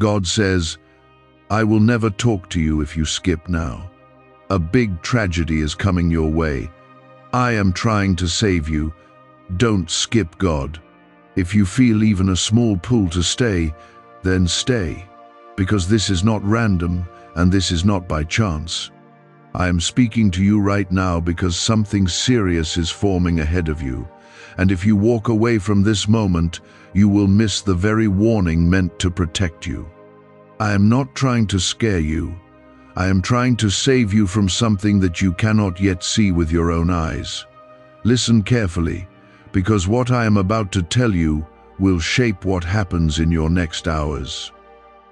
God says, I will never talk to you if you skip now. A big tragedy is coming your way. I am trying to save you. Don't skip God. If you feel even a small pull to stay, then stay, because this is not random and this is not by chance. I am speaking to you right now because something serious is forming ahead of you, and if you walk away from this moment, you will miss the very warning meant to protect you. I am not trying to scare you. I am trying to save you from something that you cannot yet see with your own eyes. Listen carefully, because what I am about to tell you will shape what happens in your next hours.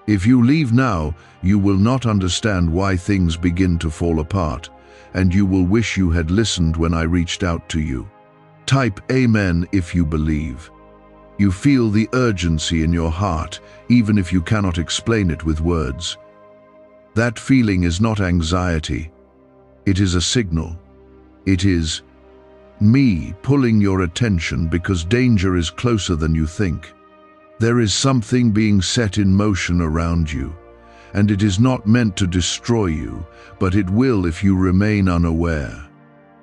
If you leave now, you will not understand why things begin to fall apart, and you will wish you had listened when I reached out to you. Type Amen if you believe. You feel the urgency in your heart, even if you cannot explain it with words. That feeling is not anxiety. It is a signal. It is me pulling your attention because danger is closer than you think. There is something being set in motion around you, and it is not meant to destroy you, but it will if you remain unaware.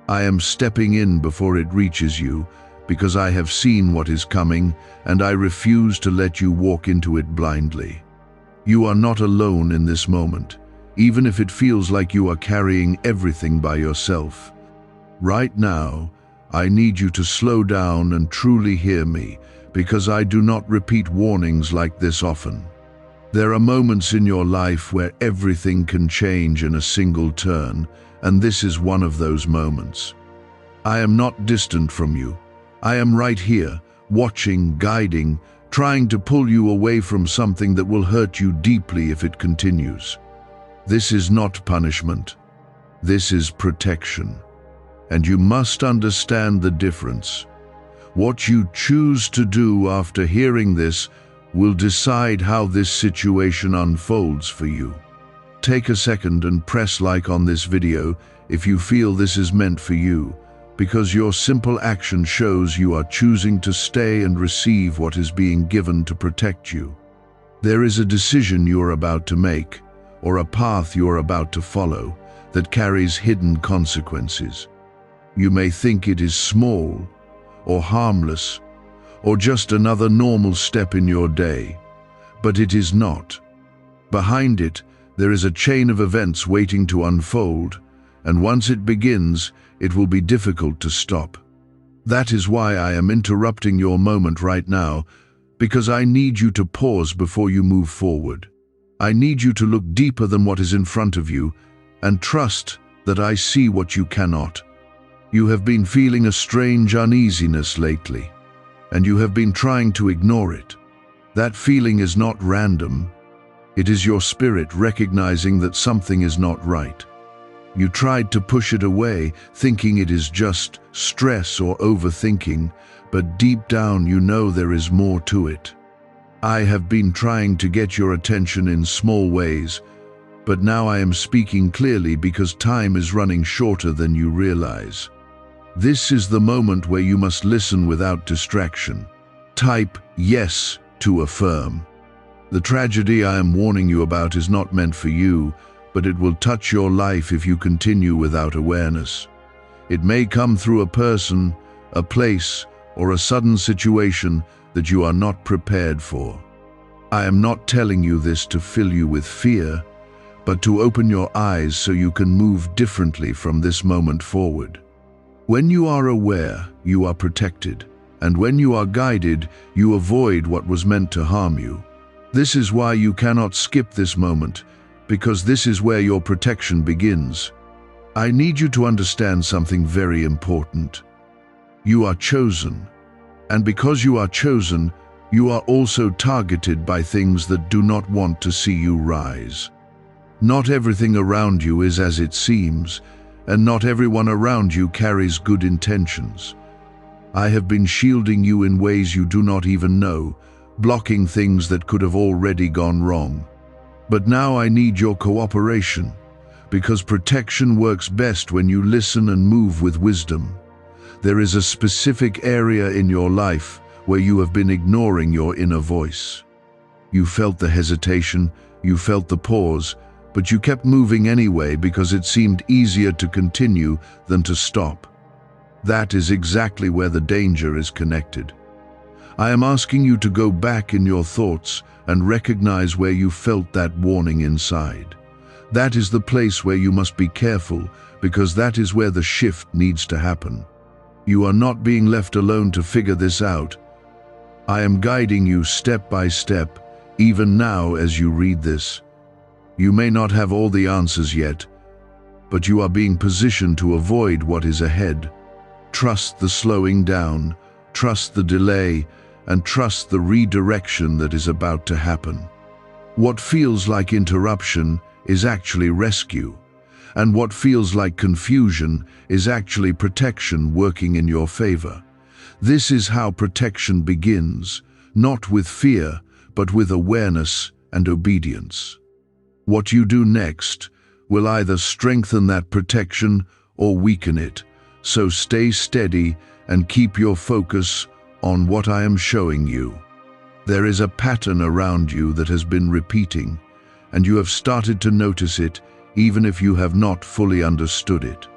I am stepping in before it reaches you, because I have seen what is coming, and I refuse to let you walk into it blindly. You are not alone in this moment, even if it feels like you are carrying everything by yourself. Right now, I need you to slow down and truly hear me, because I do not repeat warnings like this often. There are moments in your life where everything can change in a single turn, and this is one of those moments. I am not distant from you. I am right here, watching, guiding, trying to pull you away from something that will hurt you deeply if it continues. This is not punishment. This is protection. And you must understand the difference. What you choose to do after hearing this will decide how this situation unfolds for you. Take a second and press like on this video if you feel this is meant for you, because your simple action shows you are choosing to stay and receive what is being given to protect you. There is a decision you are about to make, or a path you are about to follow, that carries hidden consequences. You may think it is small, or harmless, or just another normal step in your day, but it is not. Behind it, there is a chain of events waiting to unfold, and once it begins, it will be difficult to stop. That is why I am interrupting your moment right now, because I need you to pause before you move forward. I need you to look deeper than what is in front of you, and trust that I see what you cannot. You have been feeling a strange uneasiness lately, and you have been trying to ignore it. That feeling is not random. It is your spirit recognizing that something is not right. You tried to push it away, thinking it is just stress or overthinking, but deep down you know there is more to it. I have been trying to get your attention in small ways, but now I am speaking clearly because time is running shorter than you realize. This is the moment where you must listen without distraction. Type yes to affirm. The tragedy I am warning you about is not meant for you, but it will touch your life if you continue without awareness. It may come through a person, a place, or a sudden situation that you are not prepared for. I am not telling you this to fill you with fear, but to open your eyes so you can move differently from this moment forward. When you are aware, you are protected, and when you are guided, you avoid what was meant to harm you. This is why you cannot skip this moment, because this is where your protection begins. I need you to understand something very important. You are chosen, and because you are chosen, you are also targeted by things that do not want to see you rise. Not everything around you is as it seems, and not everyone around you carries good intentions. I have been shielding you in ways you do not even know, blocking things that could have already gone wrong. But now I need your cooperation, because protection works best when you listen and move with wisdom. There is a specific area in your life where you have been ignoring your inner voice. You felt the hesitation, you felt the pause, but you kept moving anyway because it seemed easier to continue than to stop. That is exactly where the danger is connected. I am asking you to go back in your thoughts and recognize where you felt that warning inside. That is the place where you must be careful, because that is where the shift needs to happen. You are not being left alone to figure this out. I am guiding you step by step, even now as you read this. You may not have all the answers yet, but you are being positioned to avoid what is ahead. Trust the slowing down, trust the delay, and trust the redirection that is about to happen. What feels like interruption is actually rescue, and what feels like confusion is actually protection working in your favor. This is how protection begins, not with fear, but with awareness and obedience. What you do next will either strengthen that protection or weaken it, so stay steady and keep your focus on what I am showing you. There is a pattern around you that has been repeating, and you have started to notice it even if you have not fully understood it.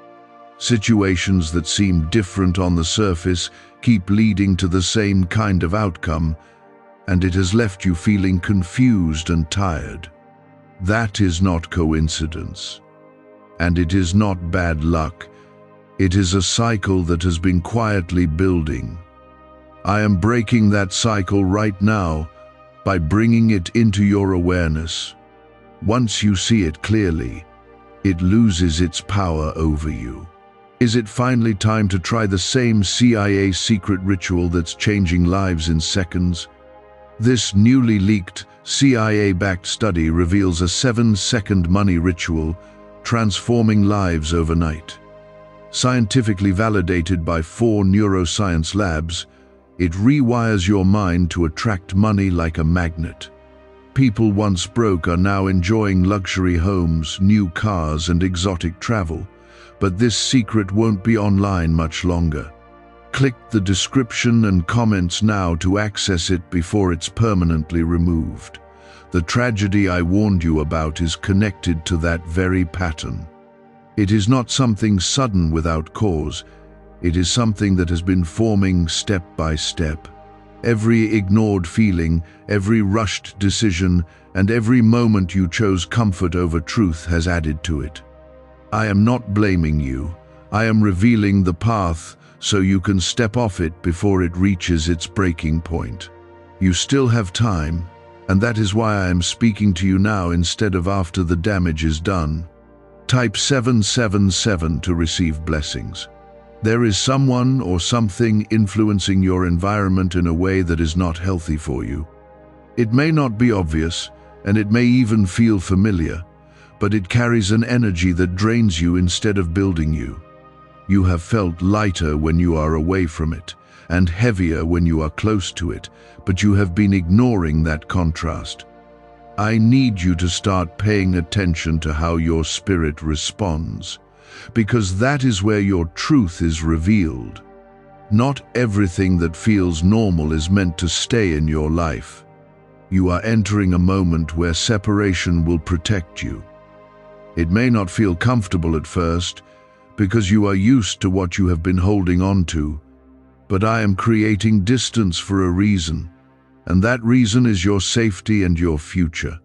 Situations that seem different on the surface keep leading to the same kind of outcome, and it has left you feeling confused and tired. That is not coincidence, and it is not bad luck. It is a cycle that has been quietly building. I am breaking that cycle right now by bringing it into your awareness. Once you see it clearly, it loses its power over you. Is it finally time to try the same CIA secret ritual that's changing lives in seconds? This newly leaked CIA-backed study reveals a 7-second money ritual transforming lives overnight. Scientifically validated by 4 neuroscience labs, it rewires your mind to attract money like a magnet. People once broke are now enjoying luxury homes, new cars, and exotic travel, but this secret won't be online much longer. Click the description and comments now to access it before it's permanently removed. The tragedy I warned you about is connected to that very pattern. It is not something sudden without cause. It is something that has been forming step by step. Every ignored feeling, every rushed decision, and every moment you chose comfort over truth has added to it. I am not blaming you. I am revealing the path so you can step off it before it reaches its breaking point. You still have time, and that is why I am speaking to you now instead of after the damage is done. Type 777 to receive blessings. There is someone or something influencing your environment in a way that is not healthy for you. It may not be obvious, and it may even feel familiar, but it carries an energy that drains you instead of building you. You have felt lighter when you are away from it, and heavier when you are close to it, but you have been ignoring that contrast. I need you to start paying attention to how your spirit responds, because that is where your truth is revealed. Not everything that feels normal is meant to stay in your life. You are entering a moment where separation will protect you. It may not feel comfortable at first, because you are used to what you have been holding on to, but I am creating distance for a reason, and that reason is your safety and your future.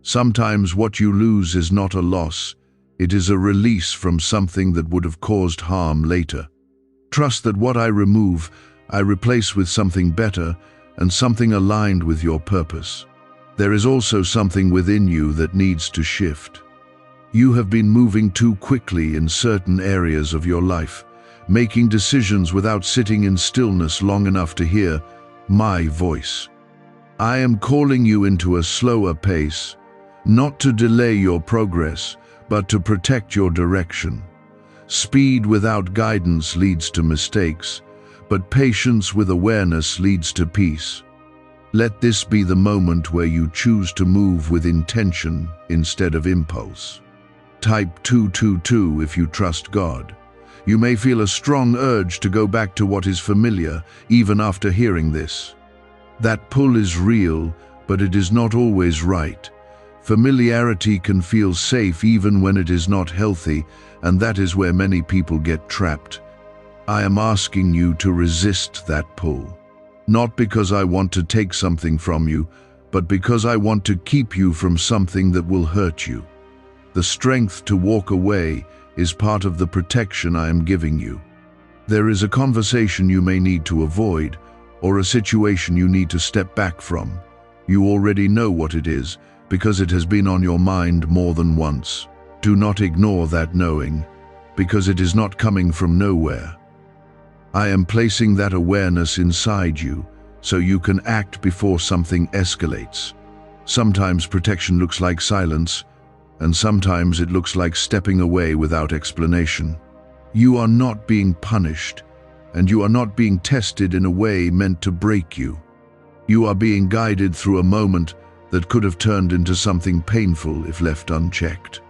Sometimes what you lose is not a loss, it is a release from something that would have caused harm later. Trust that what I remove, I replace with something better and something aligned with your purpose. There is also something within you that needs to shift. You have been moving too quickly in certain areas of your life, making decisions without sitting in stillness long enough to hear my voice. I am calling you into a slower pace, not to delay your progress, but to protect your direction. Speed without guidance leads to mistakes, but patience with awareness leads to peace. Let this be the moment where you choose to move with intention instead of impulse. Type 222 if you trust God. You may feel a strong urge to go back to what is familiar, even after hearing this. That pull is real, but it is not always right. Familiarity can feel safe even when it is not healthy, and that is where many people get trapped. I am asking you to resist that pull. Not because I want to take something from you, but because I want to keep you from something that will hurt you. The strength to walk away is part of the protection I am giving you. There is a conversation you may need to avoid, or a situation you need to step back from. You already know what it is, because it has been on your mind more than once. Do not ignore that knowing, because it is not coming from nowhere. I am placing that awareness inside you, so you can act before something escalates. Sometimes protection looks like silence, and sometimes it looks like stepping away without explanation. You are not being punished, and you are not being tested in a way meant to break you. You are being guided through a moment that could have turned into something painful if left unchecked.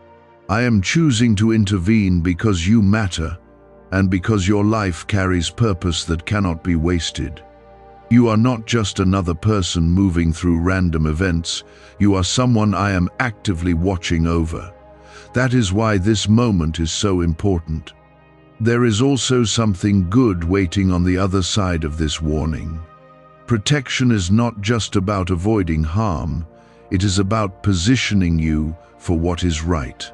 I am choosing to intervene because you matter, and because your life carries purpose that cannot be wasted. You are not just another person moving through random events. You are someone I am actively watching over. That is why this moment is so important. There is also something good waiting on the other side of this warning. Protection is not just about avoiding harm. It is about positioning you for what is right.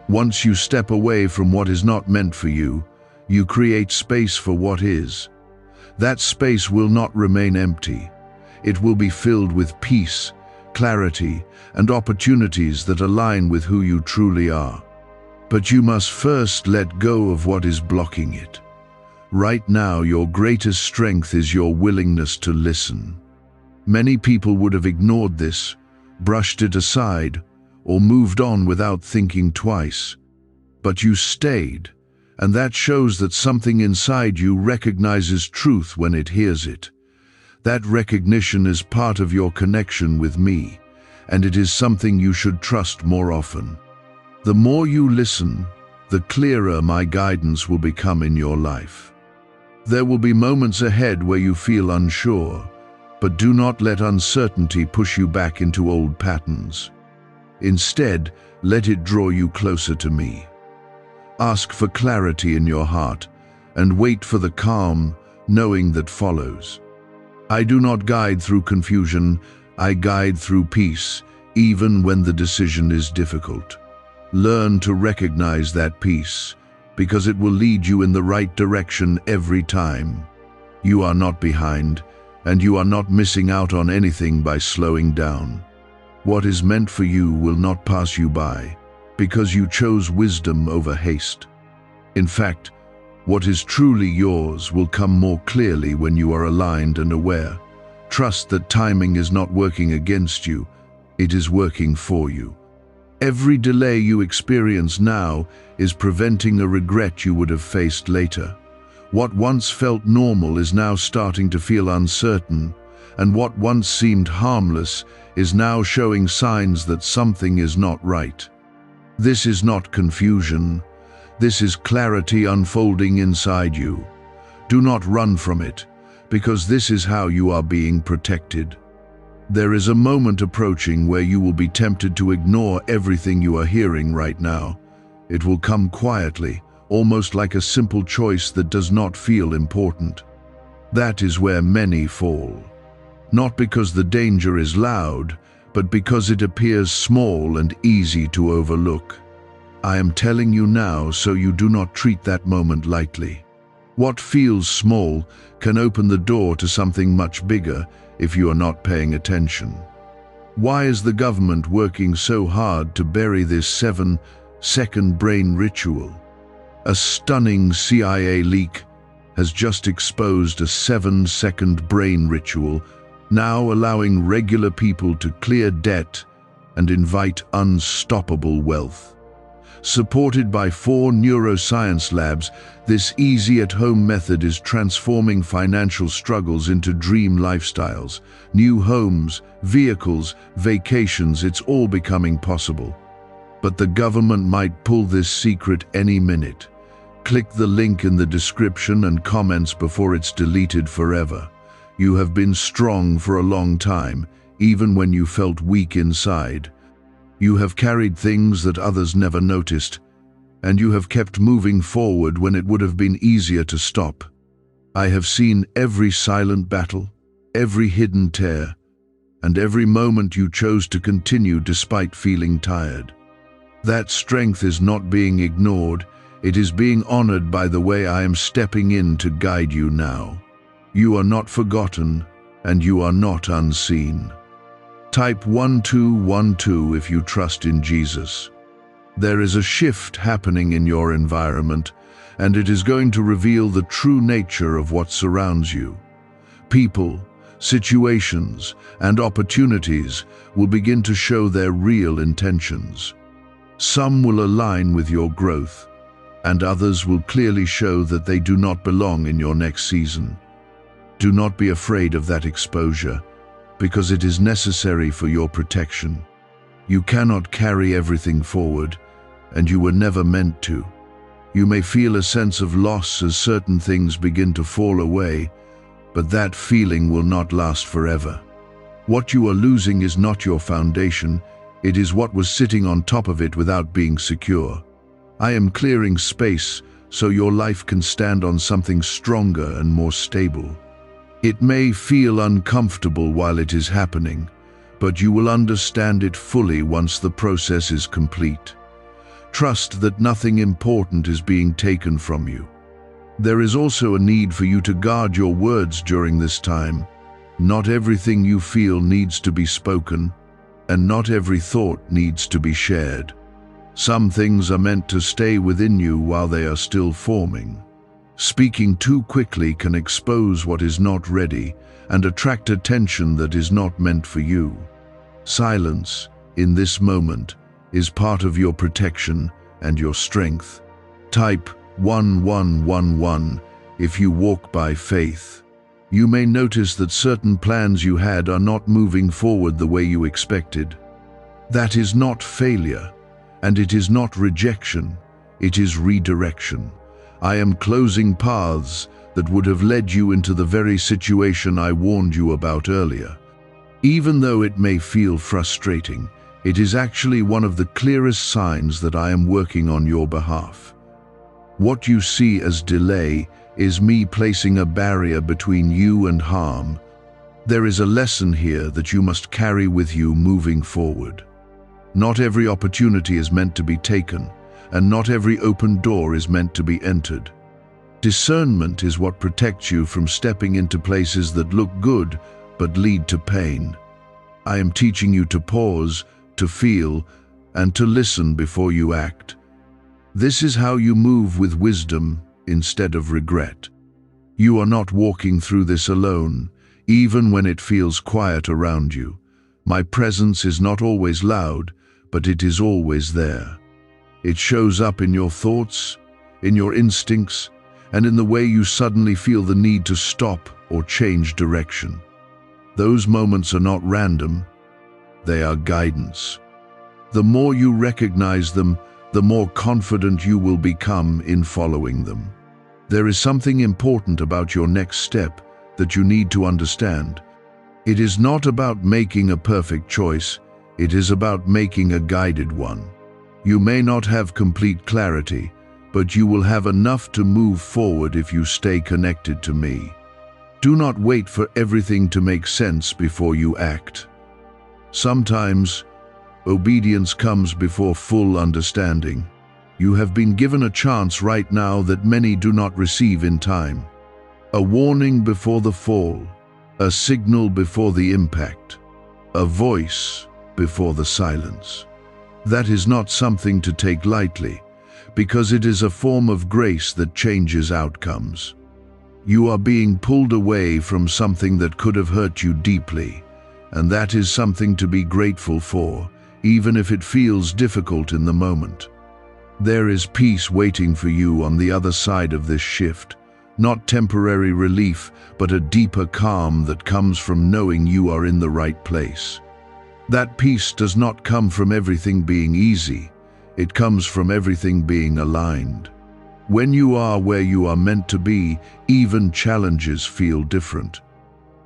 Once you step away from what is not meant for you, you create space for what is. That space will not remain empty. It will be filled with peace, clarity, and opportunities that align with who you truly are. But you must first let go of what is blocking it. Right now, your greatest strength is your willingness to listen. Many people would have ignored this, brushed it aside, or moved on without thinking twice. But you stayed. And that shows that something inside you recognizes truth when it hears it. That recognition is part of your connection with me, and it is something you should trust more often. The more you listen, the clearer my guidance will become in your life. There will be moments ahead where you feel unsure, but do not let uncertainty push you back into old patterns. Instead, let it draw you closer to me. Ask for clarity in your heart, and wait for the calm, knowing that follows. I do not guide through confusion, I guide through peace, even when the decision is difficult. Learn to recognize that peace, because it will lead you in the right direction every time. You are not behind, and you are not missing out on anything by slowing down. What is meant for you will not pass you by, because you chose wisdom over haste. In fact, what is truly yours will come more clearly when you are aligned and aware. Trust that timing is not working against you, it is working for you. Every delay you experience now is preventing a regret you would have faced later. What once felt normal is now starting to feel uncertain, and what once seemed harmless is now showing signs that something is not right. This is not confusion. This is clarity unfolding inside you. Do not run from it, because this is how you are being protected. There is a moment approaching where you will be tempted to ignore everything you are hearing right now. It will come quietly, almost like a simple choice that does not feel important. That is where many fall. Not because the danger is loud, but because it appears small and easy to overlook. I am telling you now so you do not treat that moment lightly. What feels small can open the door to something much bigger if you are not paying attention. Why is the government working so hard to bury this 7-second brain ritual? A stunning CIA leak has just exposed a 7-second brain ritual, now allowing regular people to clear debt and invite unstoppable wealth. Supported by 4 neuroscience labs, this easy-at-home method is transforming financial struggles into dream lifestyles. New homes, vehicles, vacations, it's all becoming possible. But the government might pull this secret any minute. Click the link in the description and comments before it's deleted forever. You have been strong for a long time. even when you felt weak inside. You have carried things that others never noticed, and you have kept moving forward when it would have been easier to stop. I have seen every silent battle, every hidden tear, and every moment you chose to continue despite feeling tired. That strength is not being ignored, it is being honored by the way I am stepping in to guide you now. You are not forgotten, and you are not unseen. Type 1212 if you trust in Jesus. There is a shift happening in your environment, and it is going to reveal the true nature of what surrounds you. People, situations, and opportunities will begin to show their real intentions. Some will align with your growth, and others will clearly show that they do not belong in your next season. Do not be afraid of that exposure, because it is necessary for your protection. You cannot carry everything forward, and you were never meant to. You may feel a sense of loss as certain things begin to fall away, but that feeling will not last forever. What you are losing is not your foundation, it is what was sitting on top of it without being secure. I am clearing space so your life can stand on something stronger and more stable. It may feel uncomfortable while it is happening, but you will understand it fully once the process is complete. Trust that nothing important is being taken from you. There is also a need for you to guard your words during this time. Not everything you feel needs to be spoken, and not every thought needs to be shared. Some things are meant to stay within you while they are still forming. Speaking too quickly can expose what is not ready and attract attention that is not meant for you. Silence, in this moment, is part of your protection and your strength. Type 1111 if you walk by faith. You may notice that certain plans you had are not moving forward the way you expected. That is not failure, and it is not rejection, it is redirection. I am closing paths that would have led you into the very situation I warned you about earlier. Even though it may feel frustrating, it is actually one of the clearest signs that I am working on your behalf. What you see as delay is me placing a barrier between you and harm. There is a lesson here that you must carry with you moving forward. Not every opportunity is meant to be taken, and not every open door is meant to be entered. Discernment is what protects you from stepping into places that look good but lead to pain. I am teaching you to pause, to feel, and to listen before you act. This is how you move with wisdom instead of regret. You are not walking through this alone, even when it feels quiet around you. My presence is not always loud, but it is always there. It shows up in your thoughts, in your instincts, and in the way you suddenly feel the need to stop or change direction. Those moments are not random, they are guidance. The more you recognize them, the more confident you will become in following them. There is something important about your next step that you need to understand. It is not about making a perfect choice, it is about making a guided one. You may not have complete clarity, but you will have enough to move forward if you stay connected to me. Do not wait for everything to make sense before you act. Sometimes, obedience comes before full understanding. You have been given a chance right now that many do not receive in time. A warning before the fall, a signal before the impact, a voice before the silence. That is not something to take lightly, because it is a form of grace that changes outcomes. You are being pulled away from something that could have hurt you deeply, and that is something to be grateful for, even if it feels difficult in the moment. There is peace waiting for you on the other side of this shift, not temporary relief, but a deeper calm that comes from knowing you are in the right place. That peace does not come from everything being easy, it comes from everything being aligned. When you are where you are meant to be, even challenges feel different.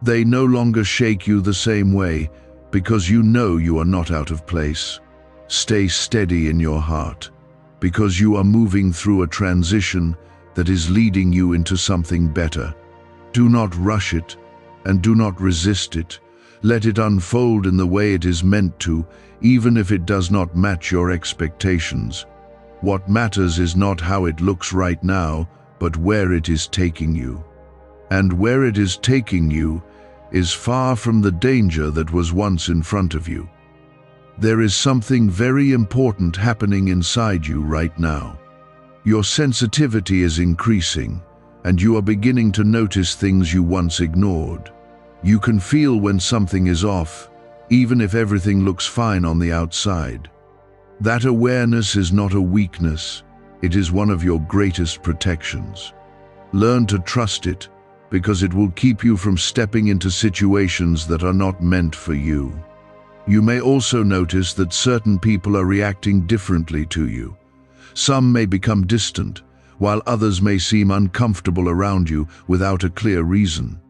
They no longer shake you the same way, because you know you are not out of place. Stay steady in your heart, because you are moving through a transition that is leading you into something better. Do not rush it, and do not resist it. Let it unfold in the way it is meant to, even if it does not match your expectations. What matters is not how it looks right now, but where it is taking you. And where it is taking you is far from the danger that was once in front of you. There is something very important happening inside you right now. Your sensitivity is increasing, and you are beginning to notice things you once ignored. You can feel when something is off, even if everything looks fine on the outside. That awareness is not a weakness, it is one of your greatest protections. Learn to trust it, because it will keep you from stepping into situations that are not meant for you. You may also notice that certain people are reacting differently to you. Some may become distant, while others may seem uncomfortable around you without a clear reason.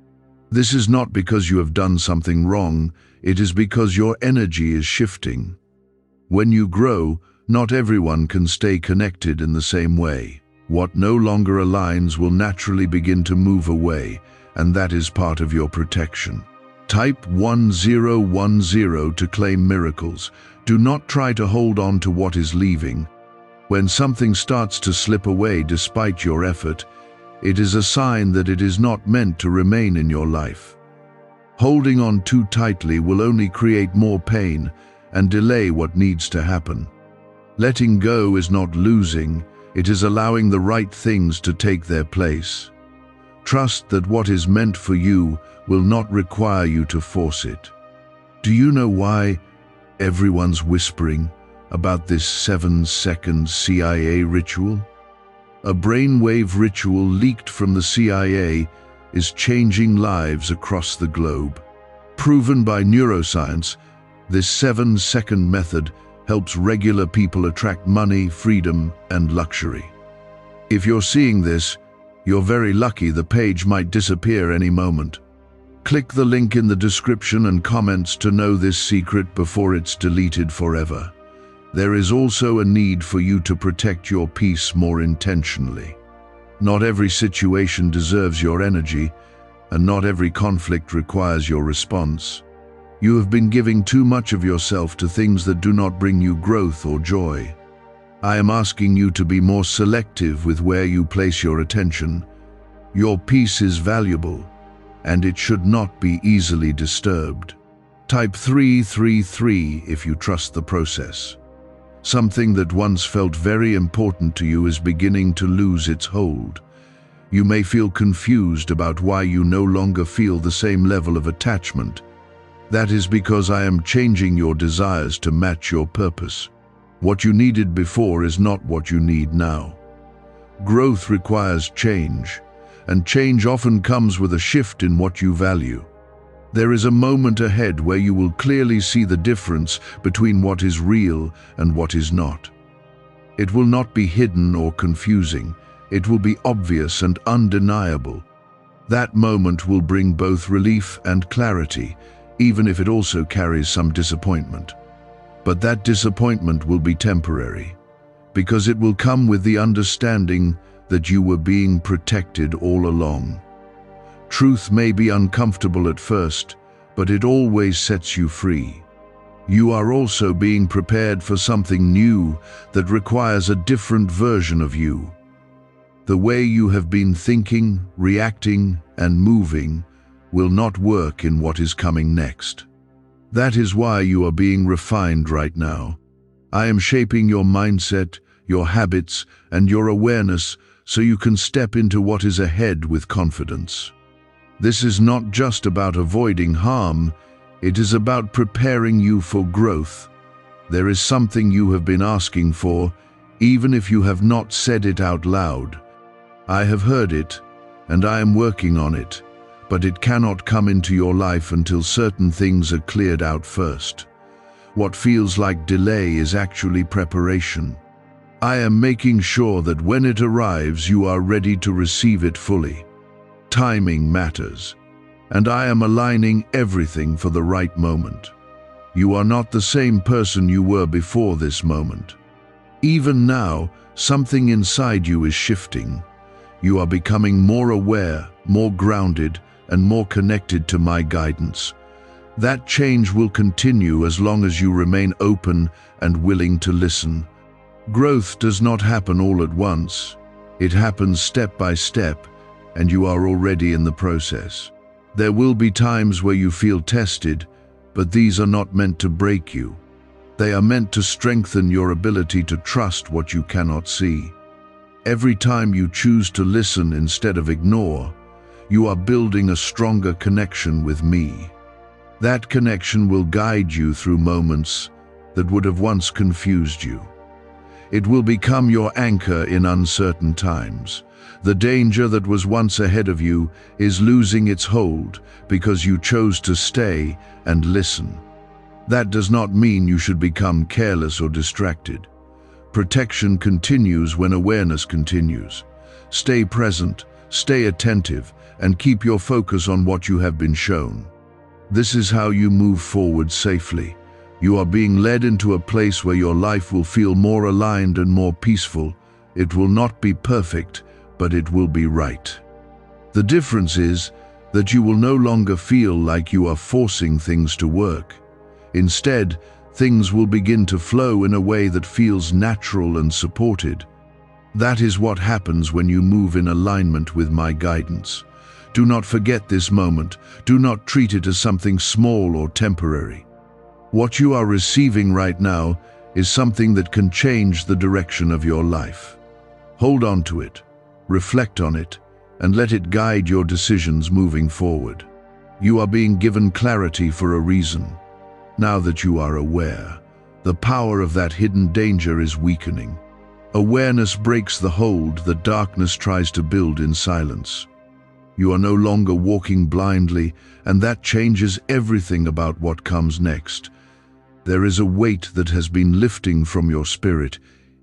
This is not because you have done something wrong, it is because your energy is shifting. When you grow, not everyone can stay connected in the same way. What no longer aligns will naturally begin to move away, and that is part of your protection. Type 1010 to claim miracles. Do not try to hold on to what is leaving. When something starts to slip away despite your effort, it is a sign that it is not meant to remain in your life. Holding on too tightly will only create more pain and delay what needs to happen. Letting go is not losing, it is allowing the right things to take their place. Trust that what is meant for you will not require you to force it. Do you know why everyone's whispering about this 7-second CIA ritual? A brainwave ritual leaked from the CIA is changing lives across the globe. Proven by neuroscience, this 7-second method helps regular people attract money, freedom, and luxury. If you're seeing this, you're very lucky. The page might disappear any moment. Click the link in the description and comments to know this secret before it's deleted forever. There is also a need for you to protect your peace more intentionally. Not every situation deserves your energy, and not every conflict requires your response. You have been giving too much of yourself to things that do not bring you growth or joy. I am asking you to be more selective with where you place your attention. Your peace is valuable, and it should not be easily disturbed. Type 333 if you trust the process. Something that once felt very important to you is beginning to lose its hold. You may feel confused about why you no longer feel the same level of attachment. That is because I am changing your desires to match your purpose. What you needed before is not what you need now. Growth requires change, and change often comes with a shift in what you value. There is a moment ahead where you will clearly see the difference between what is real and what is not. It will not be hidden or confusing. It will be obvious and undeniable. That moment will bring both relief and clarity, even if it also carries some disappointment. But that disappointment will be temporary, because it will come with the understanding that you were being protected all along. Truth may be uncomfortable at first, but it always sets you free. You are also being prepared for something new that requires a different version of you. The way you have been thinking, reacting, and moving will not work in what is coming next. That is why you are being refined right now. I am shaping your mindset, your habits, and your awareness so you can step into what is ahead with confidence. This is not just about avoiding harm, it is about preparing you for growth. There is something you have been asking for, even if you have not said it out loud. I have heard it, and I am working on it, but it cannot come into your life until certain things are cleared out first. What feels like delay is actually preparation. I am making sure that when it arrives, you are ready to receive it fully. Timing matters, and I am aligning everything for the right moment. You are not the same person you were before this moment. Even now, something inside you is shifting. You are becoming more aware, more grounded, and more connected to my guidance. That change will continue as long as you remain open and willing to listen. Growth does not happen all at once. It happens step by step, and you are already in the process. There will be times where you feel tested, but these are not meant to break you. They are meant to strengthen your ability to trust what you cannot see. Every time you choose to listen instead of ignore, you are building a stronger connection with me. That connection will guide you through moments that would have once confused you. It will become your anchor in uncertain times. The danger that was once ahead of you is losing its hold because you chose to stay and listen. That does not mean you should become careless or distracted. Protection continues when awareness continues. Stay present, stay attentive, and keep your focus on what you have been shown. This is how you move forward safely. You are being led into a place where your life will feel more aligned and more peaceful. It will not be perfect, but it will be right. The difference is that you will no longer feel like you are forcing things to work. Instead, things will begin to flow in a way that feels natural and supported. That is what happens when you move in alignment with my guidance. Do not forget this moment. Do not treat it as something small or temporary. What you are receiving right now is something that can change the direction of your life. Hold on to it, reflect on it, and let it guide your decisions moving forward. You are being given clarity for a reason. Now that you are aware, the power of that hidden danger is weakening. Awareness breaks the hold that darkness tries to build in silence. You are no longer walking blindly, and that changes everything about what comes next. There is a weight that has been lifting from your spirit,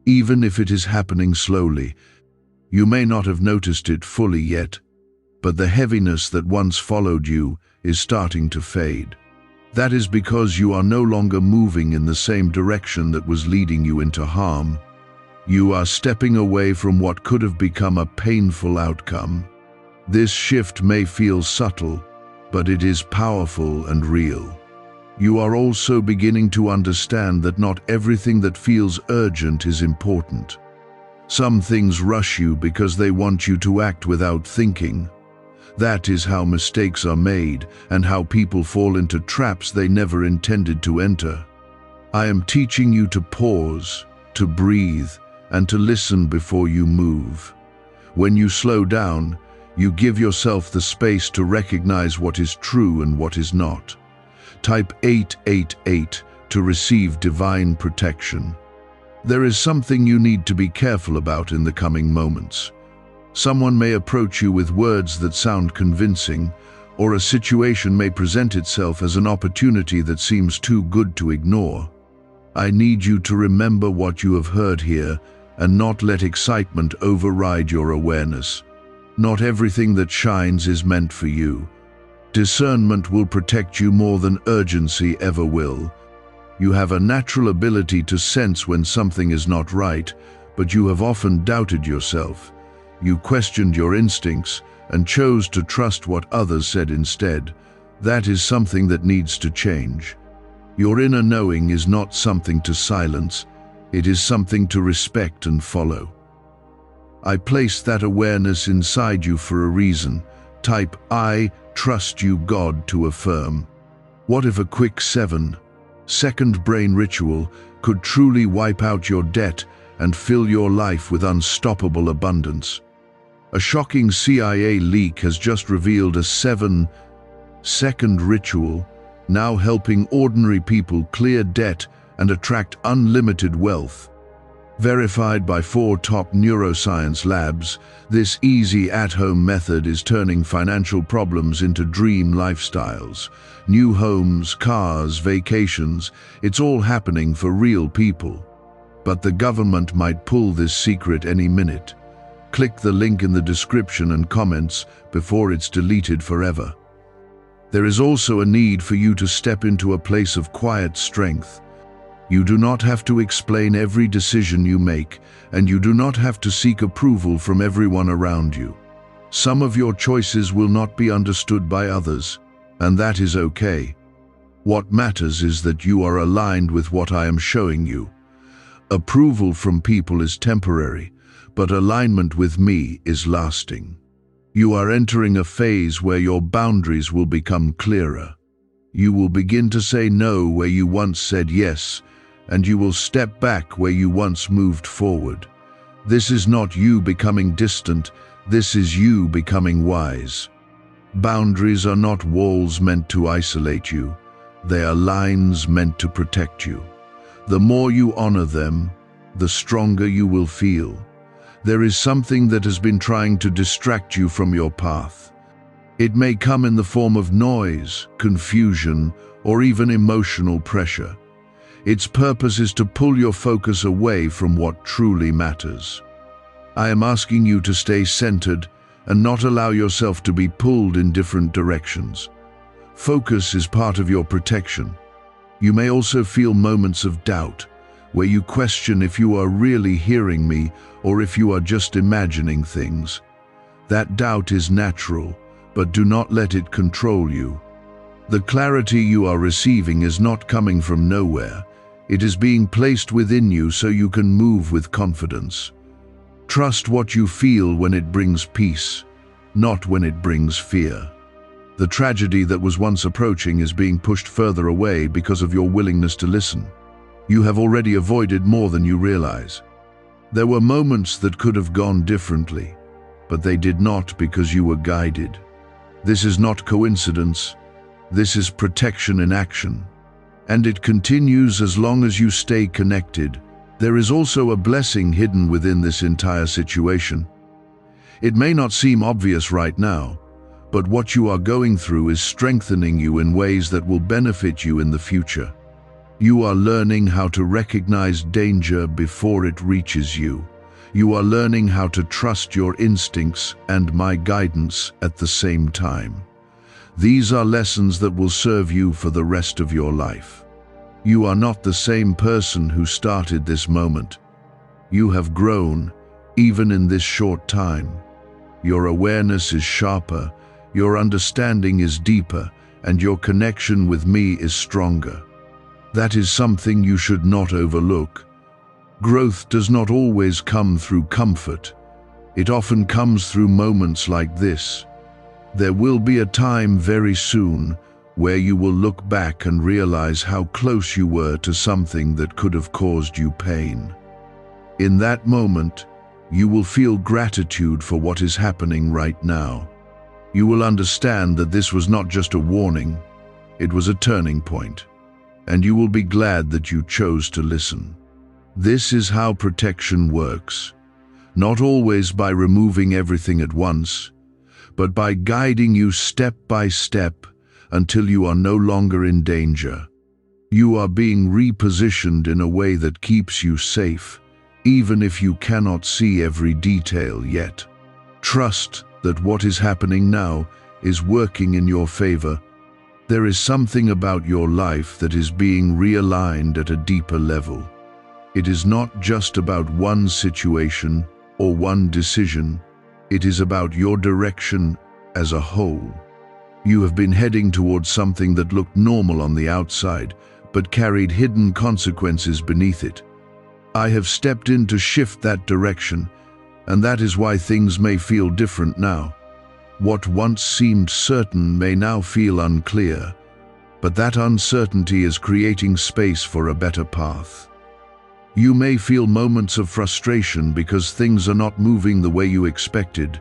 even if it is happening slowly. You may not have noticed it fully yet, but the heaviness that once followed you is starting to fade. That is because you are no longer moving in the same direction that was leading you into harm. You are stepping away from what could have become a painful outcome. This shift may feel subtle, but it is powerful and real. You are also beginning to understand that not everything that feels urgent is important. Some things rush you because they want you to act without thinking. That is how mistakes are made and how people fall into traps they never intended to enter. I am teaching you to pause, to breathe, and to listen before you move. When you slow down, you give yourself the space to recognize what is true and what is not. Type 888 to receive divine protection. There is something you need to be careful about in the coming moments. Someone may approach you with words that sound convincing, or a situation may present itself as an opportunity that seems too good to ignore. I need you to remember what you have heard here and not let excitement override your awareness. Not everything that shines is meant for you. Discernment will protect you more than urgency ever will. You have a natural ability to sense when something is not right, but you have often doubted yourself. You questioned your instincts and chose to trust what others said instead. That is something that needs to change. Your inner knowing is not something to silence. It is something to respect and follow. I placed that awareness inside you for a reason. Type I trust you, God, to affirm. What if a quick 7-second brain ritual could truly wipe out your debt and fill your life with unstoppable abundance? A shocking CIA leak has just revealed a 7-second ritual now helping ordinary people clear debt and attract unlimited wealth. Verified by 4 top neuroscience labs, this easy at-home method is turning financial problems into dream lifestyles. New homes, cars, vacations, it's all happening for real people. But the government might pull this secret any minute. Click the link in the description and comments before it's deleted forever. There is also a need for you to step into a place of quiet strength. You do not have to explain every decision you make, and you do not have to seek approval from everyone around you. Some of your choices will not be understood by others, and that is okay. What matters is that you are aligned with what I am showing you. Approval from people is temporary, but alignment with me is lasting. You are entering a phase where your boundaries will become clearer. You will begin to say no where you once said yes, and you will step back where you once moved forward. This is not you becoming distant, this is you becoming wise. Boundaries are not walls meant to isolate you. They are lines meant to protect you. The more you honor them, the stronger you will feel. There is something that has been trying to distract you from your path. It may come in the form of noise, confusion, or even emotional pressure. Its purpose is to pull your focus away from what truly matters. I am asking you to stay centered and not allow yourself to be pulled in different directions. Focus is part of your protection. You may also feel moments of doubt, where you question if you are really hearing me or if you are just imagining things. That doubt is natural, but do not let it control you. The clarity you are receiving is not coming from nowhere. It is being placed within you so you can move with confidence. Trust what you feel when it brings peace, not when it brings fear. The tragedy that was once approaching is being pushed further away because of your willingness to listen. You have already avoided more than you realize. There were moments that could have gone differently, but they did not because you were guided. This is not coincidence. This is protection in action. And it continues as long as you stay connected. There is also a blessing hidden within this entire situation. It may not seem obvious right now, but what you are going through is strengthening you in ways that will benefit you in the future. You are learning how to recognize danger before it reaches you. You are learning how to trust your instincts and my guidance at the same time. These are lessons that will serve you for the rest of your life. You are not the same person who started this moment. You have grown, even in this short time. Your awareness is sharper, your understanding is deeper, and your connection with me is stronger. That is something you should not overlook. Growth does not always come through comfort. It often comes through moments like this. There will be a time very soon where you will look back and realize how close you were to something that could have caused you pain. In that moment, you will feel gratitude for what is happening right now. You will understand that this was not just a warning, it was a turning point, and you will be glad that you chose to listen. This is how protection works, not always by removing everything at once, but by guiding you step by step until you are no longer in danger. You are being repositioned in a way that keeps you safe, even if you cannot see every detail yet. Trust that what is happening now is working in your favor. There is something about your life that is being realigned at a deeper level. It is not just about one situation or one decision. It is about your direction as a whole. You have been heading towards something that looked normal on the outside, but carried hidden consequences beneath it. I have stepped in to shift that direction, and that is why things may feel different now. What once seemed certain may now feel unclear, but that uncertainty is creating space for a better path. You may feel moments of frustration because things are not moving the way you expected.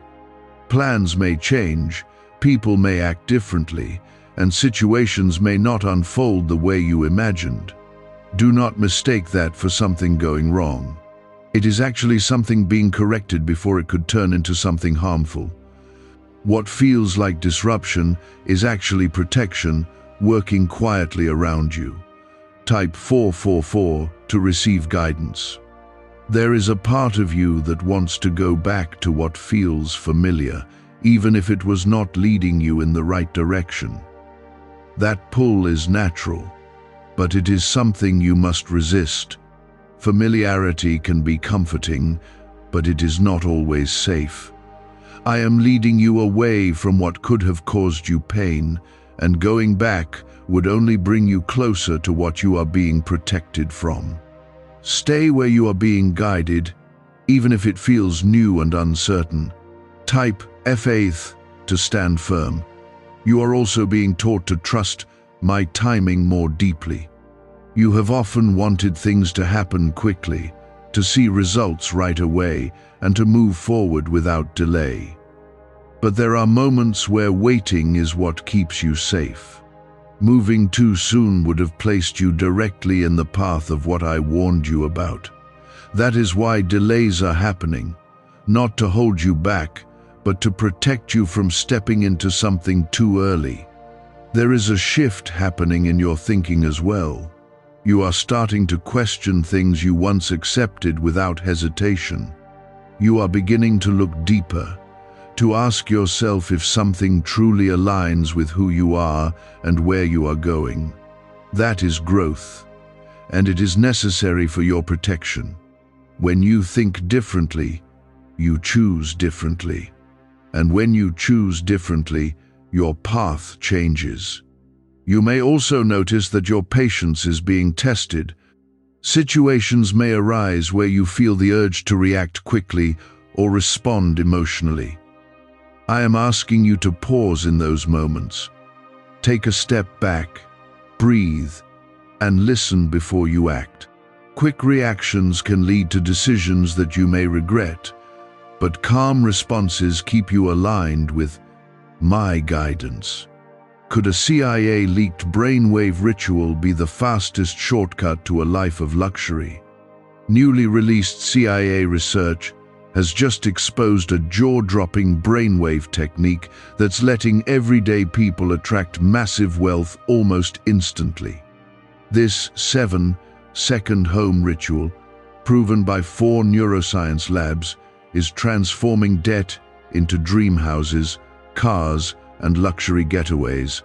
Plans may change, people may act differently, and situations may not unfold the way you imagined. Do not mistake that for something going wrong. It is actually something being corrected before it could turn into something harmful. What feels like disruption is actually protection working quietly around you. Type 444 to receive guidance. There is a part of you that wants to go back to what feels familiar, even if it was not leading you in the right direction. That pull is natural, but it is something you must resist. Familiarity can be comforting, but it is not always safe. I am leading you away from what could have caused you pain, and going back would only bring you closer to what you are being protected from. Stay where you are being guided, even if it feels new and uncertain. Type faith to stand firm. You are also being taught to trust my timing more deeply. You have often wanted things to happen quickly, to see results right away, and to move forward without delay. But there are moments where waiting is what keeps you safe. Moving too soon would have placed you directly in the path of what I warned you about. That is why delays are happening, not to hold you back, but to protect you from stepping into something too early. There is a shift happening in your thinking as well. You are starting to question things you once accepted without hesitation. You are beginning to look deeper, to ask yourself if something truly aligns with who you are and where you are going. That is growth, and it is necessary for your protection. When you think differently, you choose differently. And when you choose differently, your path changes. You may also notice that your patience is being tested. Situations may arise where you feel the urge to react quickly or respond emotionally. I am asking you to pause in those moments. Take a step back, breathe, and listen before you act. Quick reactions can lead to decisions that you may regret, but calm responses keep you aligned with my guidance. Could a CIA-leaked brainwave ritual be the fastest shortcut to a life of luxury? Newly released CIA research has just exposed a jaw-dropping brainwave technique that's letting everyday people attract massive wealth almost instantly. This 7-second home ritual, proven by 4 neuroscience labs, is transforming debt into dream houses, cars, and luxury getaways.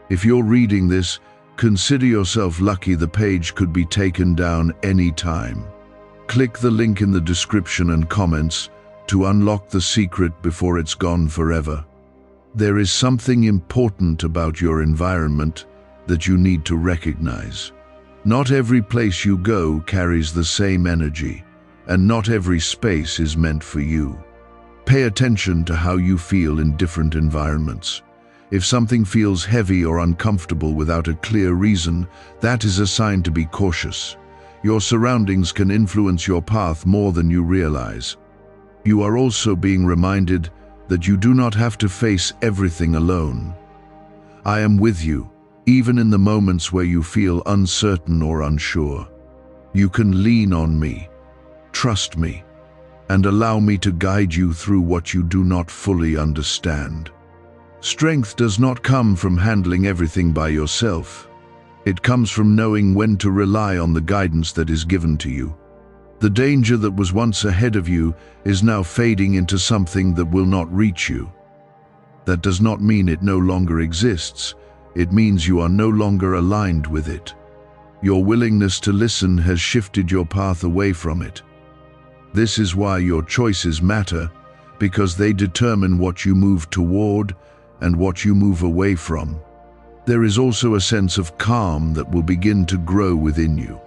If you're reading this, consider yourself lucky. The page could be taken down any time. Click the link in the description and comments to unlock the secret before it's gone forever. There is something important about your environment that you need to recognize. Not every place you go carries the same energy, and not every space is meant for you. Pay attention to how you feel in different environments. If something feels heavy or uncomfortable without a clear reason, that is a sign to be cautious. Your surroundings can influence your path more than you realize. You are also being reminded that you do not have to face everything alone. I am with you, even in the moments where you feel uncertain or unsure. You can lean on me, trust me, and allow me to guide you through what you do not fully understand. Strength does not come from handling everything by yourself. It comes from knowing when to rely on the guidance that is given to you. The danger that was once ahead of you is now fading into something that will not reach you. That does not mean it no longer exists. It means you are no longer aligned with it. Your willingness to listen has shifted your path away from it. This is why your choices matter, because they determine what you move toward and what you move away from. There is also a sense of calm that will begin to grow within you.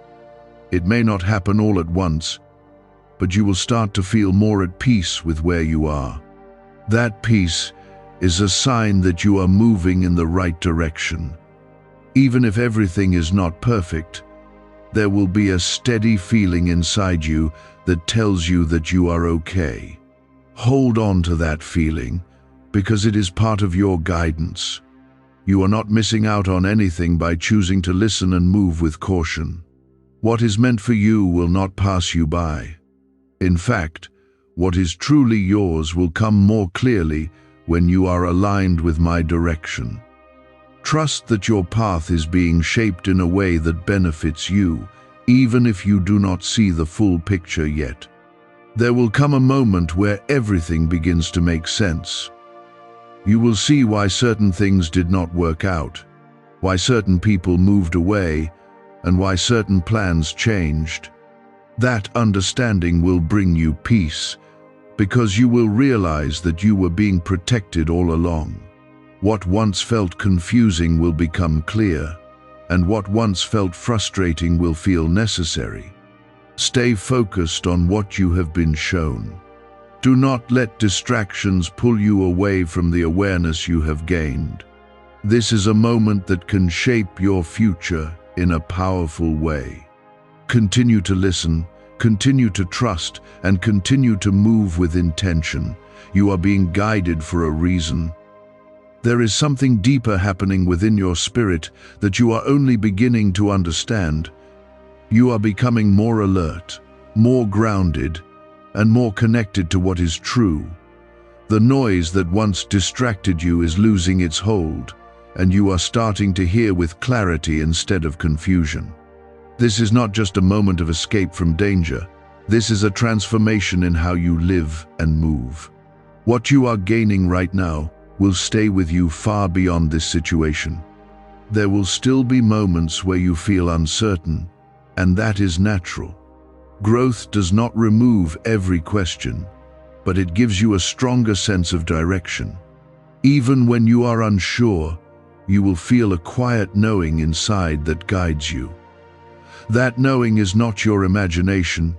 It may not happen all at once, but you will start to feel more at peace with where you are. That peace is a sign that you are moving in the right direction. Even if everything is not perfect, there will be a steady feeling inside you that tells you that you are okay. Hold on to that feeling, because it is part of your guidance. You are not missing out on anything by choosing to listen and move with caution. What is meant for you will not pass you by. In fact, what is truly yours will come more clearly when you are aligned with my direction. Trust that your path is being shaped in a way that benefits you, even if you do not see the full picture yet. There will come a moment where everything begins to make sense. You will see why certain things did not work out, why certain people moved away, and why certain plans changed. That understanding will bring you peace, because you will realize that you were being protected all along. What once felt confusing will become clear, and what once felt frustrating will feel necessary. Stay focused on what you have been shown. Do not let distractions pull you away from the awareness you have gained. This is a moment that can shape your future in a powerful way. Continue to listen, continue to trust, and continue to move with intention. You are being guided for a reason. There is something deeper happening within your spirit that you are only beginning to understand. You are becoming more alert, more grounded, and more connected to what is true. The noise that once distracted you is losing its hold, and you are starting to hear with clarity instead of confusion. This is not just a moment of escape from danger. This is a transformation in how you live and move. What you are gaining right now will stay with you far beyond this situation. There will still be moments where you feel uncertain, and that is natural. Growth does not remove every question, but it gives you a stronger sense of direction. Even when you are unsure, you will feel a quiet knowing inside that guides you. That knowing is not your imagination.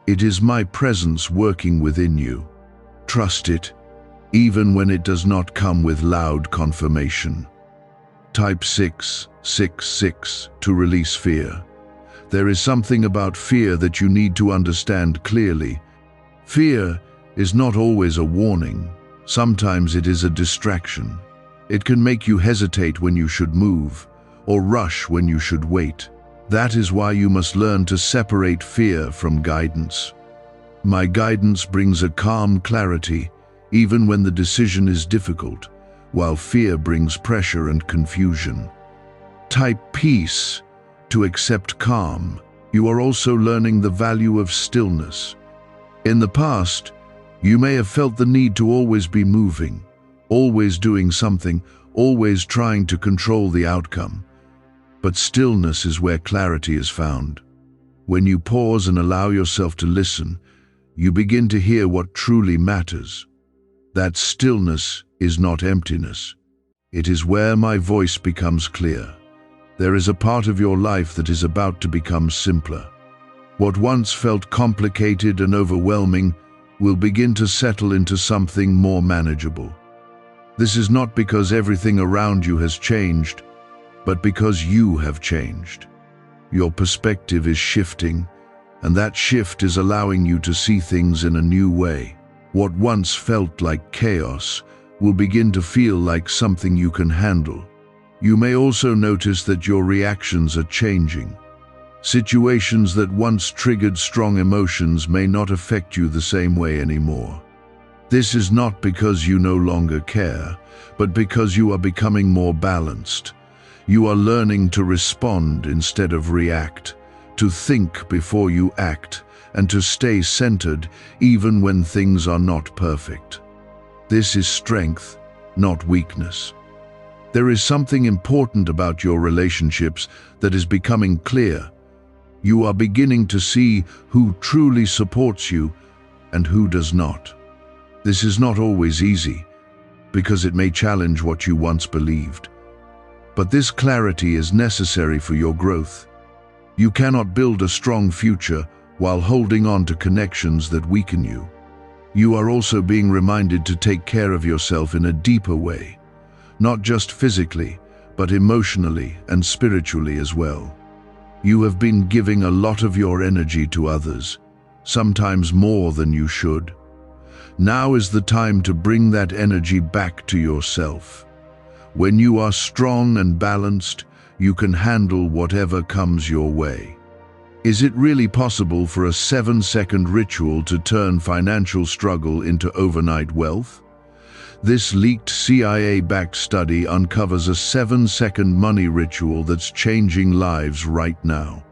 It is my presence working within you. Trust it, even when it does not come with loud confirmation. Type 666 to release fear. There is something about fear that you need to understand clearly. Fear is not always a warning. Sometimes it is a distraction. It can make you hesitate when you should move, or rush when you should wait. That is why you must learn to separate fear from guidance. My guidance brings a calm clarity, even when the decision is difficult, while fear brings pressure and confusion. Type peace to accept calm. You are also learning the value of stillness. In the past, you may have felt the need to always be moving, always doing something, always trying to control the outcome. But stillness is where clarity is found. When you pause and allow yourself to listen, you begin to hear what truly matters. That stillness is not emptiness. It is where my voice becomes clear. There is a part of your life that is about to become simpler. What once felt complicated and overwhelming will begin to settle into something more manageable. This is not because everything around you has changed, but because you have changed. Your perspective is shifting, and that shift is allowing you to see things in a new way. What once felt like chaos will begin to feel like something you can handle. You may also notice that your reactions are changing. Situations that once triggered strong emotions may not affect you the same way anymore. This is not because you no longer care, but because you are becoming more balanced. You are learning to respond instead of react, to think before you act, and to stay centered even when things are not perfect. This is strength, not weakness. There is something important about your relationships that is becoming clear. You are beginning to see who truly supports you and who does not. This is not always easy, because it may challenge what you once believed. But this clarity is necessary for your growth. You cannot build a strong future while holding on to connections that weaken you. You are also being reminded to take care of yourself in a deeper way, not just physically, but emotionally and spiritually as well. You have been giving a lot of your energy to others, sometimes more than you should. Now is the time to bring that energy back to yourself. When you are strong and balanced, you can handle whatever comes your way. Is it really possible for a 7-second ritual to turn financial struggle into overnight wealth? This leaked CIA-backed study uncovers a 7-second money ritual that's changing lives right now.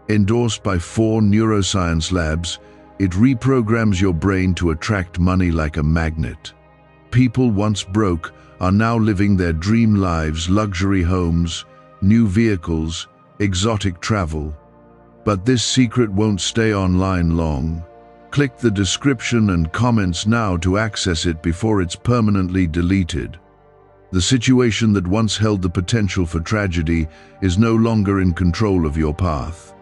Endorsed by 4 neuroscience labs, it reprograms your brain to attract money like a magnet. People once broke are now living their dream lives, luxury homes, new vehicles, exotic travel. But this secret won't stay online long. Click the description and comments now to access it before it's permanently deleted. The situation that once held the potential for tragedy is no longer in control of your path.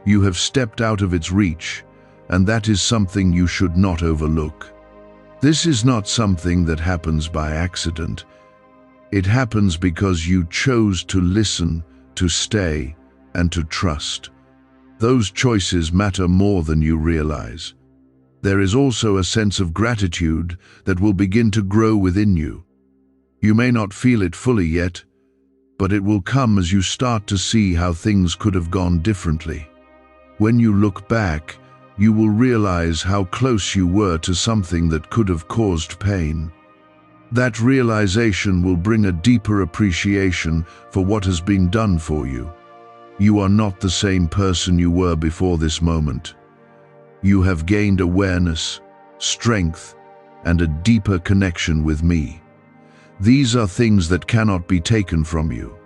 You have stepped out of its reach, and that is something you should not overlook. This is not something that happens by accident. It happens because you chose to listen, to stay, and to trust. Those choices matter more than you realize. There is also a sense of gratitude that will begin to grow within you. You may not feel it fully yet, but it will come as you start to see how things could have gone differently. When you look back, you will realize how close you were to something that could have caused pain. That realization will bring a deeper appreciation for what has been done for you. You are not the same person you were before this moment. You have gained awareness, strength, and a deeper connection with me. These are things that cannot be taken from you.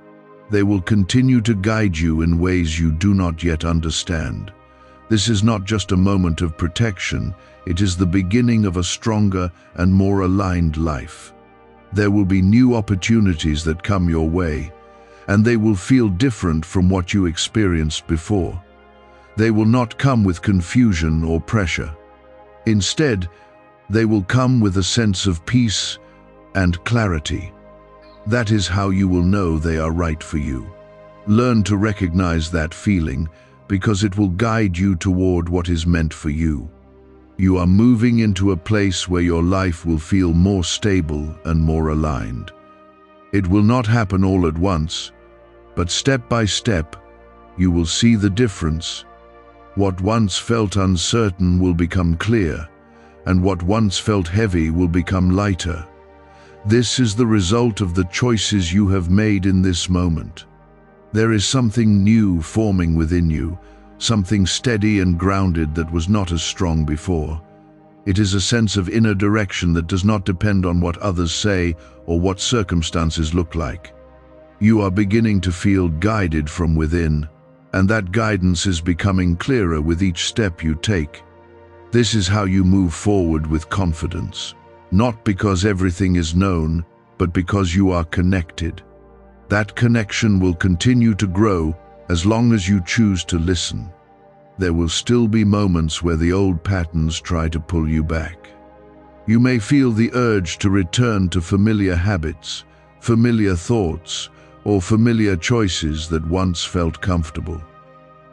They will continue to guide you in ways you do not yet understand. This is not just a moment of protection, it is the beginning of a stronger and more aligned life. There will be new opportunities that come your way, and they will feel different from what you experienced before. They will not come with confusion or pressure. Instead, they will come with a sense of peace and clarity. That is how you will know they are right for you. Learn to recognize that feeling, because it will guide you toward what is meant for you. You are moving into a place where your life will feel more stable and more aligned. It will not happen all at once, but step by step, you will see the difference. What once felt uncertain will become clear, and what once felt heavy will become lighter. This is the result of the choices you have made in this moment. There is something new forming within you, something steady and grounded that was not as strong before. It is a sense of inner direction that does not depend on what others say or what circumstances look like. You are beginning to feel guided from within, and that guidance is becoming clearer with each step you take. This is how you move forward with confidence. Not because everything is known, but because you are connected. That connection will continue to grow as long as you choose to listen. There will still be moments where the old patterns try to pull you back. You may feel the urge to return to familiar habits, familiar thoughts, or familiar choices that once felt comfortable.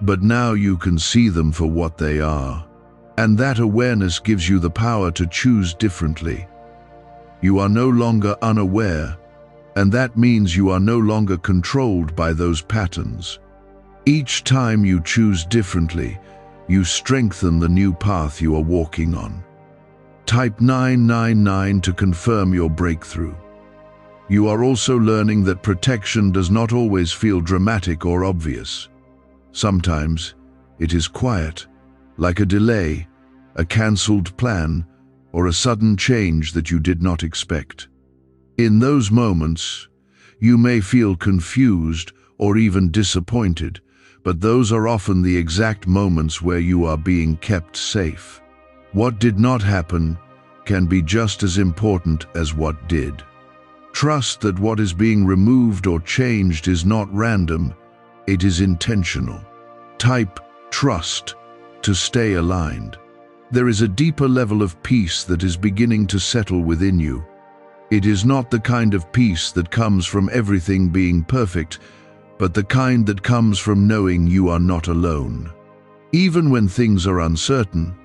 But now you can see them for what they are. And that awareness gives you the power to choose differently. You are no longer unaware, and that means you are no longer controlled by those patterns. Each time you choose differently, you strengthen the new path you are walking on. Type 999 to confirm your breakthrough. You are also learning that protection does not always feel dramatic or obvious. Sometimes it is quiet, like a delay, a cancelled plan, or a sudden change that you did not expect. In those moments, you may feel confused or even disappointed, but those are often the exact moments where you are being kept safe. What did not happen can be just as important as what did. Trust that what is being removed or changed is not random, it is intentional. Type trust to stay aligned. There is a deeper level of peace that is beginning to settle within you. It is not the kind of peace that comes from everything being perfect, but the kind that comes from knowing you are not alone. Even when things are uncertain,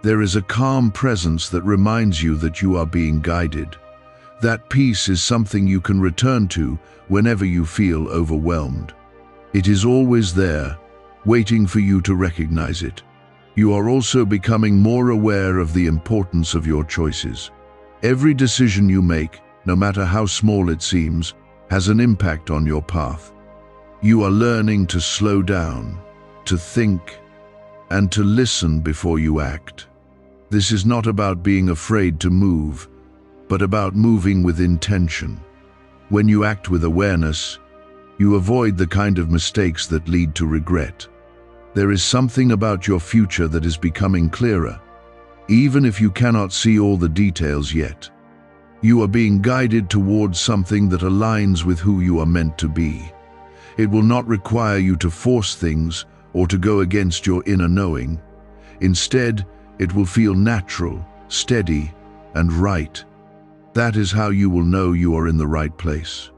there is a calm presence that reminds you that you are being guided. That peace is something you can return to whenever you feel overwhelmed. It is always there, waiting for you to recognize it. You are also becoming more aware of the importance of your choices. Every decision you make, no matter how small it seems, has an impact on your path. You are learning to slow down, to think, and to listen before you act. This is not about being afraid to move, but about moving with intention. When you act with awareness, you avoid the kind of mistakes that lead to regret. There is something about your future that is becoming clearer, even if you cannot see all the details yet. You are being guided towards something that aligns with who you are meant to be. It will not require you to force things or to go against your inner knowing. Instead, it will feel natural, steady, and right. That is how you will know you are in the right place.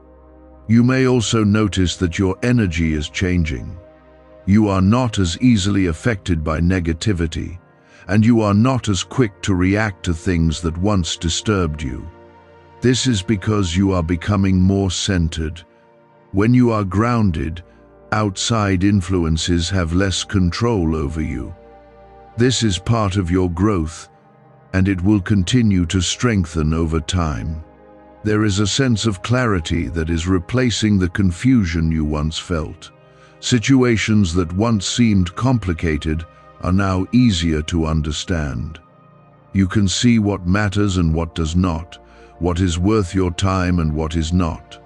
You may also notice that your energy is changing. You are not as easily affected by negativity, and you are not as quick to react to things that once disturbed you. This is because you are becoming more centered. When you are grounded, outside influences have less control over you. This is part of your growth, and it will continue to strengthen over time. There is a sense of clarity that is replacing the confusion you once felt. Situations that once seemed complicated are now easier to understand. You can see what matters and what does not, what is worth your time and what is not.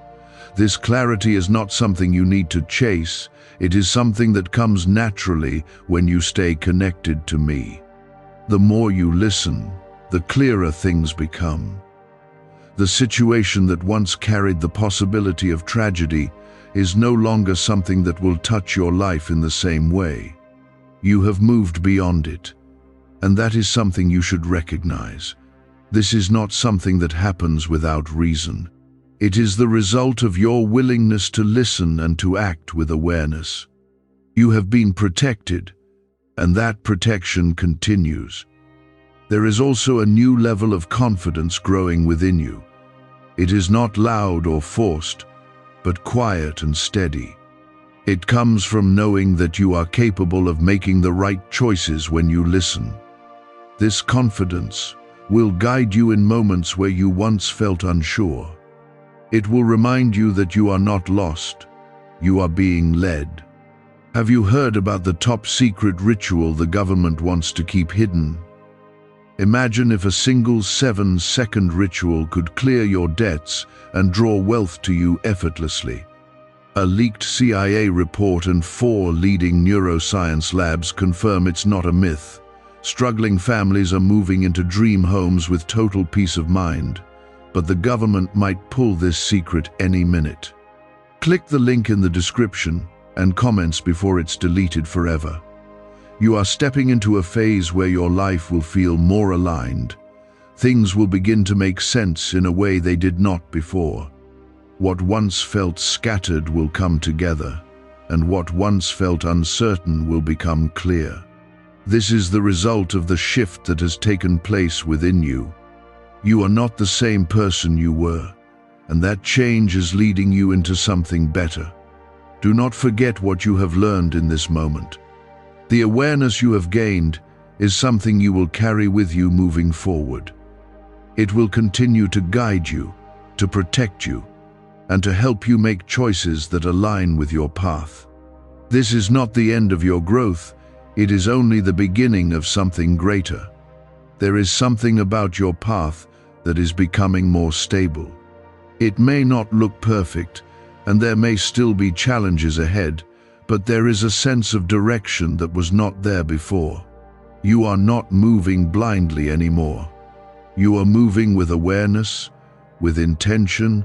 This clarity is not something you need to chase, it is something that comes naturally when you stay connected to me. The more you listen, the clearer things become. The situation that once carried the possibility of tragedy is no longer something that will touch your life in the same way. You have moved beyond it, and that is something you should recognize. This is not something that happens without reason. It is the result of your willingness to listen and to act with awareness. You have been protected, and that protection continues. There is also a new level of confidence growing within you. It is not loud or forced, but quiet and steady. It comes from knowing that you are capable of making the right choices when you listen. This confidence will guide you in moments where you once felt unsure. It will remind you that you are not lost, you are being led. Have you heard about the top secret ritual the government wants to keep hidden? Imagine if a single 7-second ritual could clear your debts and draw wealth to you effortlessly. A leaked CIA report and 4 leading neuroscience labs confirm it's not a myth. Struggling families are moving into dream homes with total peace of mind, but the government might pull this secret any minute. Click the link in the description and comments before it's deleted forever. You are stepping into a phase where your life will feel more aligned. Things will begin to make sense in a way they did not before. What once felt scattered will come together, and what once felt uncertain will become clear. This is the result of the shift that has taken place within you. You are not the same person you were, and that change is leading you into something better. Do not forget what you have learned in this moment. The awareness you have gained is something you will carry with you moving forward. It will continue to guide you, to protect you, and to help you make choices that align with your path. This is not the end of your growth, it is only the beginning of something greater. There is something about your path that is becoming more stable. It may not look perfect, and there may still be challenges ahead, but there is a sense of direction that was not there before. You are not moving blindly anymore. You are moving with awareness, with intention,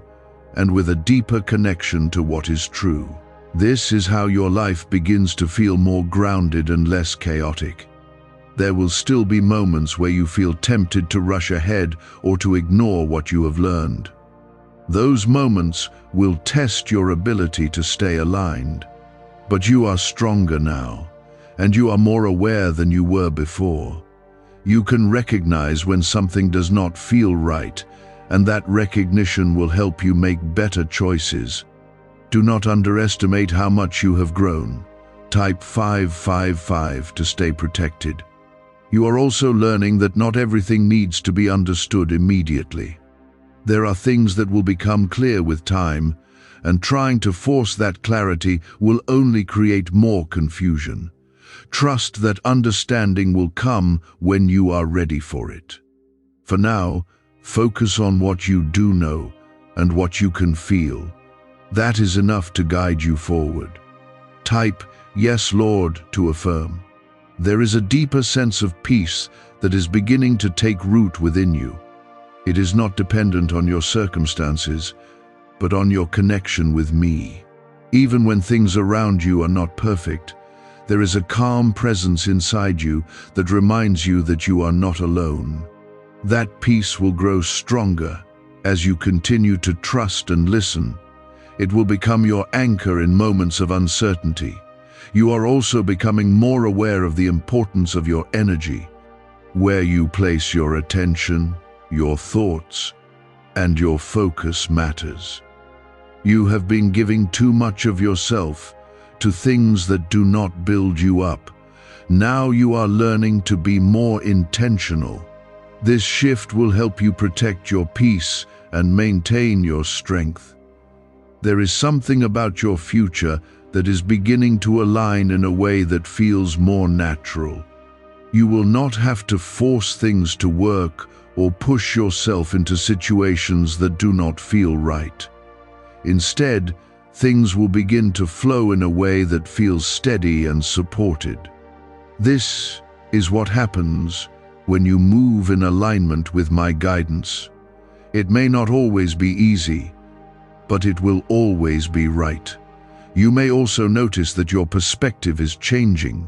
and with a deeper connection to what is true. This is how your life begins to feel more grounded and less chaotic. There will still be moments where you feel tempted to rush ahead or to ignore what you have learned. Those moments will test your ability to stay aligned. But you are stronger now, and you are more aware than you were before. You can recognize when something does not feel right, and that recognition will help you make better choices. Do not underestimate how much you have grown. Type 555 to stay protected. You are also learning that not everything needs to be understood immediately. There are things that will become clear with time, and trying to force that clarity will only create more confusion. Trust that understanding will come when you are ready for it. For now, Focus on what you do know and what you can feel. That is enough to guide you forward. Type, "Yes, Lord," to affirm. There is a deeper sense of peace that is beginning to take root within you. It is not dependent on your circumstances, but on your connection with me. Even when things around you are not perfect, there is a calm presence inside you that reminds you that you are not alone. That peace will grow stronger as you continue to trust and listen. It will become your anchor in moments of uncertainty. You are also becoming more aware of the importance of your energy, where you place your attention, your thoughts, and your focus matters. You have been giving too much of yourself to things that do not build you up. Now you are learning to be more intentional. This shift will help you protect your peace and maintain your strength. There is something about your future that is beginning to align in a way that feels more natural. You will not have to force things to work or push yourself into situations that do not feel right. Instead, things will begin to flow in a way that feels steady and supported. This is what happens when you move in alignment with my guidance. It may not always be easy, but it will always be right. You may also notice that your perspective is changing.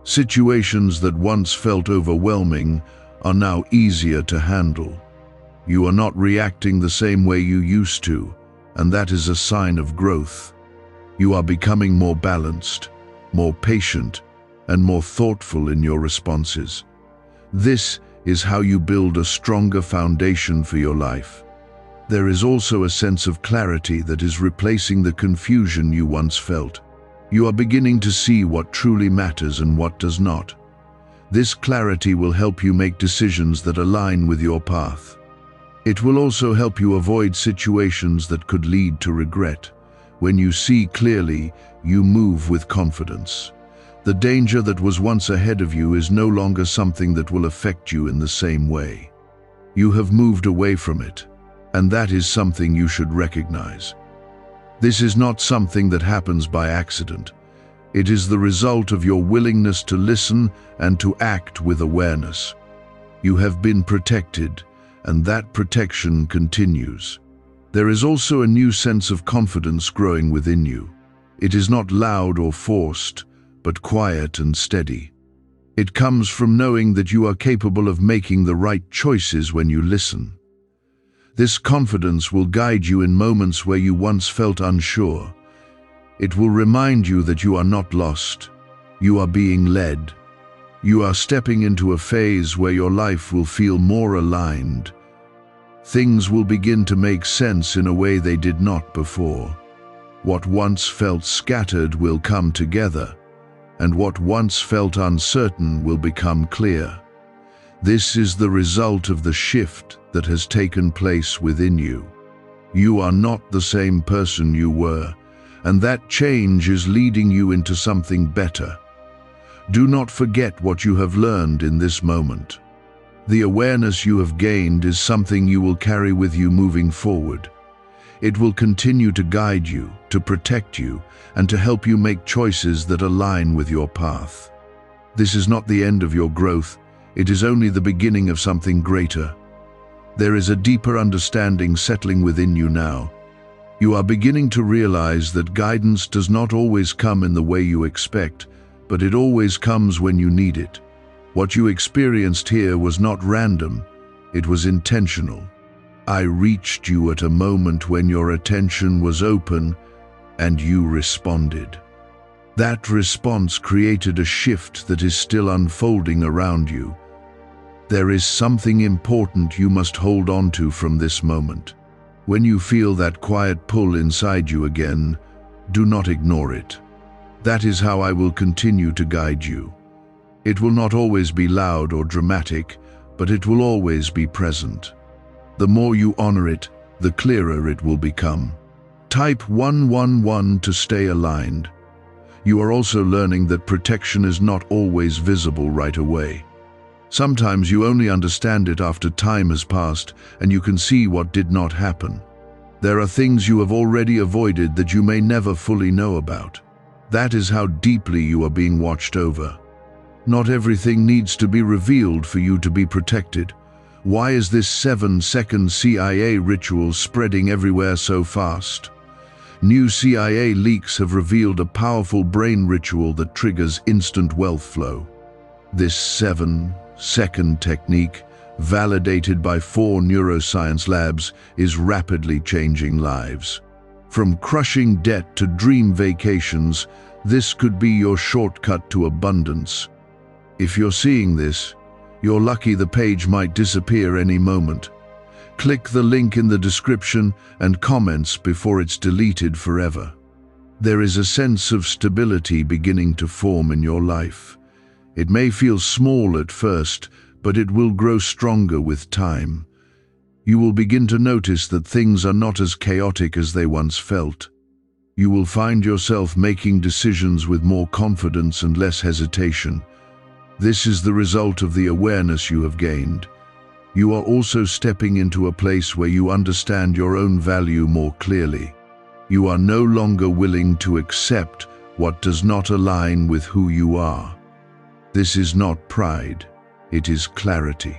Situations that once felt overwhelming are now easier to handle. You are not reacting the same way you used to, and that is a sign of growth. You are becoming more balanced, more patient, and more thoughtful in your responses. This is how you build a stronger foundation for your life. There is also a sense of clarity that is replacing the confusion you once felt. You are beginning to see what truly matters and what does not. This clarity will help you make decisions that align with your path. It will also help you avoid situations that could lead to regret. When you see clearly, you move with confidence. The danger that was once ahead of you is no longer something that will affect you in the same way. You have moved away from it, and that is something you should recognize. This is not something that happens by accident. It is the result of your willingness to listen and to act with awareness. You have been protected, and that protection continues. There is also a new sense of confidence growing within you. It is not loud or forced, but quiet and steady. It comes from knowing that you are capable of making the right choices when you listen. This confidence will guide you in moments where you once felt unsure. It will remind you that you are not lost. You are being led. You are stepping into a phase where your life will feel more aligned. Things will begin to make sense in a way they did not before. What once felt scattered will come together, and what once felt uncertain will become clear. This is the result of the shift that has taken place within you. You are not the same person you were, and that change is leading you into something better. Do not forget what you have learned in this moment. The awareness you have gained is something you will carry with you moving forward. It will continue to guide you, to protect you, and to help you make choices that align with your path. This is not the end of your growth. It is only the beginning of something greater. There is a deeper understanding settling within you now. You are beginning to realize that guidance does not always come in the way you expect, but it always comes when you need it. What you experienced here was not random, it was intentional. I reached you at a moment when your attention was open and you responded. That response created a shift that is still unfolding around you. There is something important you must hold on to from this moment. When you feel that quiet pull inside you again, do not ignore it. That is how I will continue to guide you. It will not always be loud or dramatic, but it will always be present. The more you honor it, the clearer it will become. Type 111 to stay aligned. You are also learning that protection is not always visible right away. Sometimes you only understand it after time has passed and you can see what did not happen. There are things you have already avoided that you may never fully know about. That is how deeply you are being watched over. Not everything needs to be revealed for you to be protected. Why is this 7-second CIA ritual spreading everywhere so fast? New CIA leaks have revealed a powerful brain ritual that triggers instant wealth flow. This 7-second technique, validated by 4 neuroscience labs, is rapidly changing lives. From crushing debt to dream vacations, this could be your shortcut to abundance. If you're seeing this, you're lucky. The page might disappear any moment. Click the link in the description and comments before it's deleted forever. There is a sense of stability beginning to form in your life. It may feel small at first, but it will grow stronger with time. You will begin to notice that things are not as chaotic as they once felt. You will find yourself making decisions with more confidence and less hesitation. This is the result of the awareness you have gained. You are also stepping into a place where you understand your own value more clearly. You are no longer willing to accept what does not align with who you are. This is not pride, it is clarity.